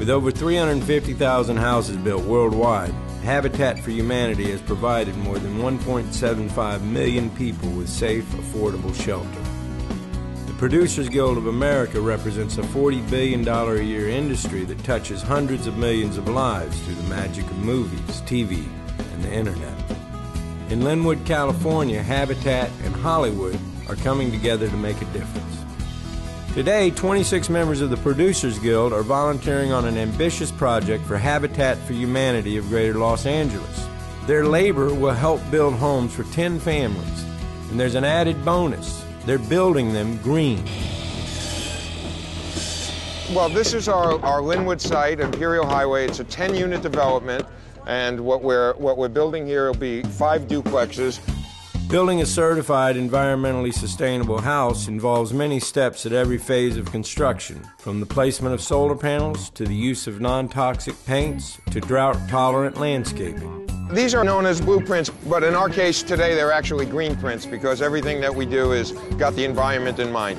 With over 350,000 houses built worldwide, Habitat for Humanity has provided more than 1.75 million people with safe, affordable shelter. The Producers Guild of America represents a $40 billion a year industry that touches hundreds of millions of lives through the magic of movies, TV, and the internet. In Linwood, California, Habitat and Hollywood are coming together to make a difference. Today, 26 members of the Producers Guild are volunteering on an ambitious project for Habitat for Humanity of Greater Los Angeles. Their labor will help build homes for 10 families, and there's an added bonus. They're building them green. Well, this is our Linwood site, Imperial Highway. It's a 10-unit development, and what we're building here will be 5 duplexes. Building a certified environmentally sustainable house involves many steps at every phase of construction, from the placement of solar panels to the use of non-toxic paints to drought-tolerant landscaping. These are known as blueprints, but in our case today they're actually green prints because everything that we do is got the environment in mind.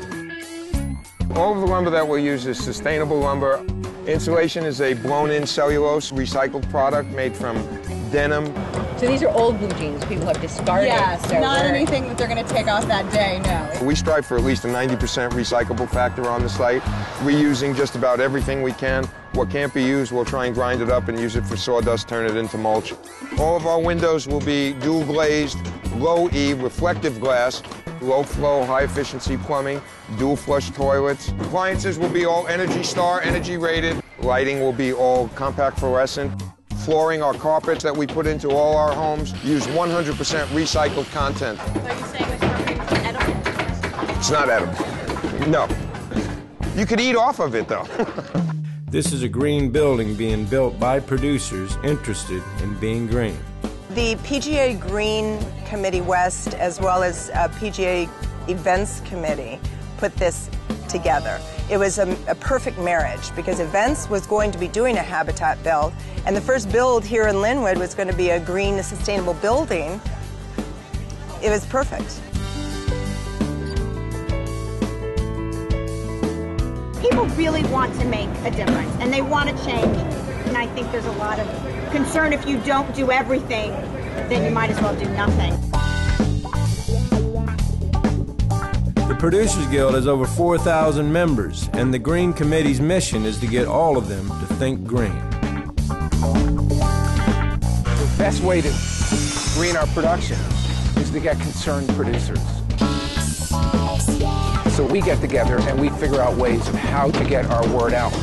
All of the lumber that we'll use is sustainable lumber. Insulation is a blown-in cellulose recycled product made from denim. So these are old blue jeans people have discarded. Yes, not anything that they're going to take off that day, no. We strive for at least a 90% recyclable factor on the site, reusing just about everything we can. What can't be used, we'll try and grind it up and use it for sawdust, turn it into mulch. All of our windows will be dual glazed, low E reflective glass, low flow, high efficiency plumbing, dual flush toilets. Appliances will be all Energy Star, energy rated. Lighting will be all compact fluorescent. Flooring, our carpets that we put into all our homes use 100% recycled content. Are you saying it's edible? It's not edible. No. You could eat off of it, though. This is a green building being built by producers interested in being green. The PGA Green Committee West, as well as PGA Events Committee, put this together. It was a perfect marriage because Events was going to be doing a habitat build, and the first build here in Linwood was going to be a green, sustainable building. It was perfect. People really want to make a difference, and they want to change. And I think there's a lot of concern if you don't do everything, then you might as well do nothing. The Producers Guild has over 4,000 members, and the Green Committee's mission is to get all of them to think green. The best way to green our production is to get concerned producers. So we get together and we figure out ways of how to get our word out.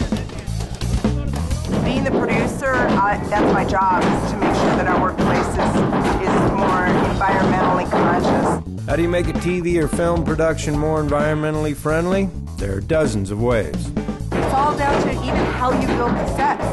Being the producer, that's my job, is to make sure that our workplace is more environmentally conscious. How do you make a TV or film production more environmentally friendly? There are dozens of ways. It's all down to even how you build the sets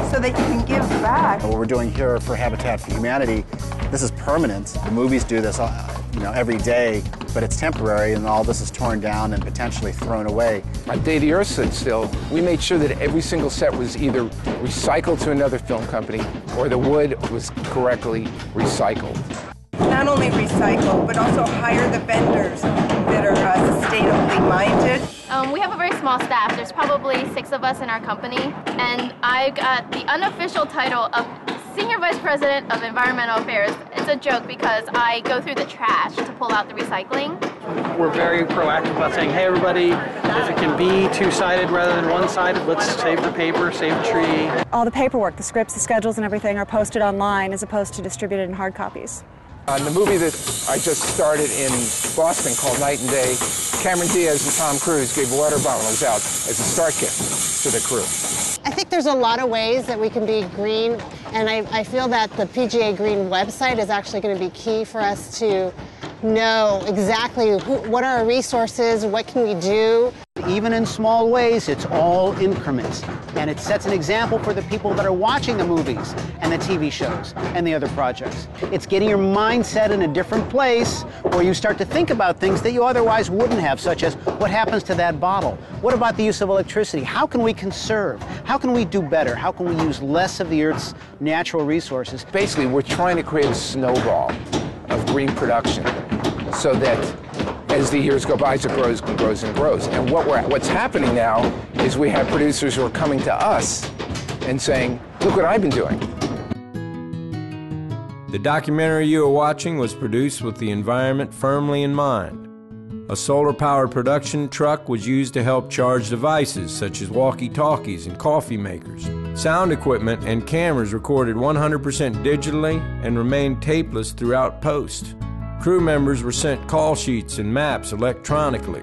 so that you can give back. What we're doing here for Habitat for Humanity, this is permanent. The movies do this every day, but it's temporary, and all this is torn down and potentially thrown away. On the day the Earth stood still, we made sure that every single set was either recycled to another film company or the wood was correctly recycled. Not only recycle, but also hire the vendors that are sustainably minded. We have a very small staff. There's probably 6 of us in our company, and I got the unofficial title of Senior Vice President of Environmental Affairs. It's a joke because I go through the trash to pull out the recycling. We're very proactive about saying, hey everybody, if it can be two-sided rather than one-sided, let's save the paper, save the tree. All the paperwork, the scripts, the schedules, and everything are posted online as opposed to distributed in hard copies. The movie that I just started in Boston called Night and Day, Cameron Diaz and Tom Cruise gave water bottles out as a start kit to the crew. I think there's a lot of ways that we can be green, and I feel that the PGA Green website is actually going to be key for us to know exactly what are our resources, what can we do. Even in small ways, it's all increments. And it sets an example for the people that are watching the movies and the TV shows and the other projects. It's getting your mindset in a different place where you start to think about things that you otherwise wouldn't have, such as what happens to that bottle? What about the use of electricity? How can we conserve? How can we do better? How can we use less of the Earth's natural resources? Basically, we're trying to create a snowball of green production so that as the years go by, it grows and grows and grows. And what's happening now is we have producers who are coming to us and saying, look what I've been doing. The documentary you are watching was produced with the environment firmly in mind. A solar-powered production truck was used to help charge devices such as walkie-talkies and coffee makers. Sound equipment and cameras recorded 100% digitally and remained tapeless throughout post. Crew members were sent call sheets and maps electronically.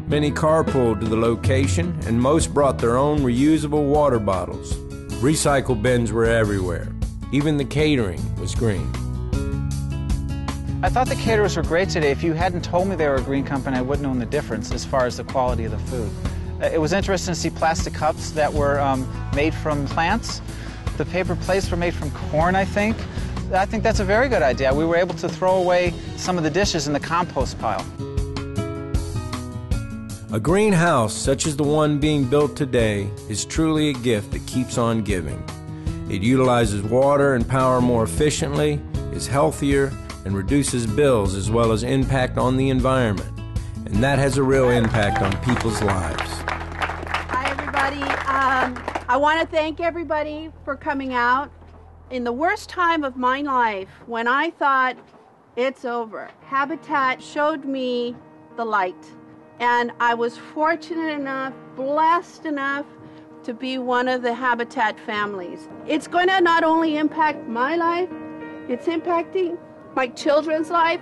Many carpooled to the location, and most brought their own reusable water bottles. Recycle bins were everywhere. Even the catering was green. I thought the caterers were great today. If you hadn't told me they were a green company, I wouldn't have known the difference as far as the quality of the food. It was interesting to see plastic cups that were made from plants. The paper plates were made from corn, I think. I think that's a very good idea. We were able to throw away some of the dishes in the compost pile. A greenhouse such as the one being built today is truly a gift that keeps on giving. It utilizes water and power more efficiently, is healthier, and reduces bills as well as impact on the environment. And that has a real impact on people's lives. Hi, everybody. I want to thank everybody for coming out. In the worst time of my life, when I thought it's over, Habitat showed me the light. And I was fortunate enough, blessed enough, to be one of the Habitat families. It's going to not only impact my life, it's impacting my children's life,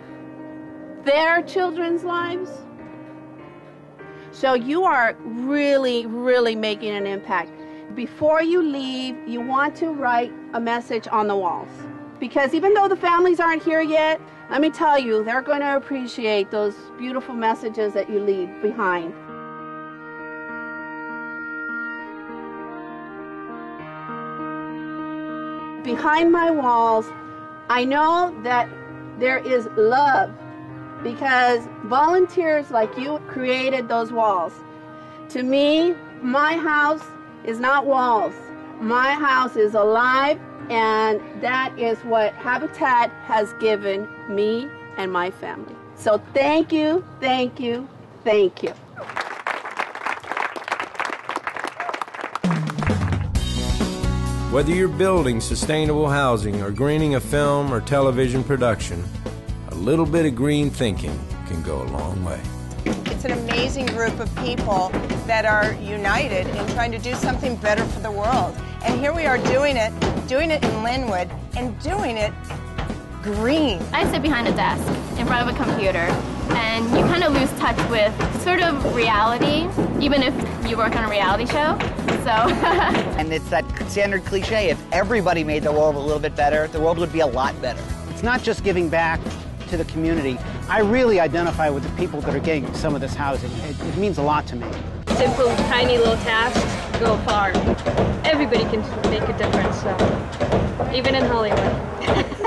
their children's lives. So you are really, really making an impact. Before you leave, you want to write a message on the walls. Because even though the families aren't here yet, let me tell you, they're going to appreciate those beautiful messages that you leave behind. Behind my walls, I know that there is love because volunteers like you created those walls. To me, my house is not walls. My house is alive, and that is what Habitat has given me and my family. So thank you, thank you, thank you. Whether you're building sustainable housing or greening a film or television production, a little bit of green thinking can go a long way. It's an amazing group of people that are united in trying to do something better for the world. And here we are doing it in Linwood, and doing it green. I sit behind a desk in front of a computer, and you kind of lose touch with sort of reality, even if you work on a reality show. So. And it's that standard cliche, if everybody made the world a little bit better, the world would be a lot better. It's not just giving back to the community. I really identify with the people that are getting some of this housing. It means a lot to me. Simple, tiny little tasks go far. Everybody can make a difference, so even in Hollywood.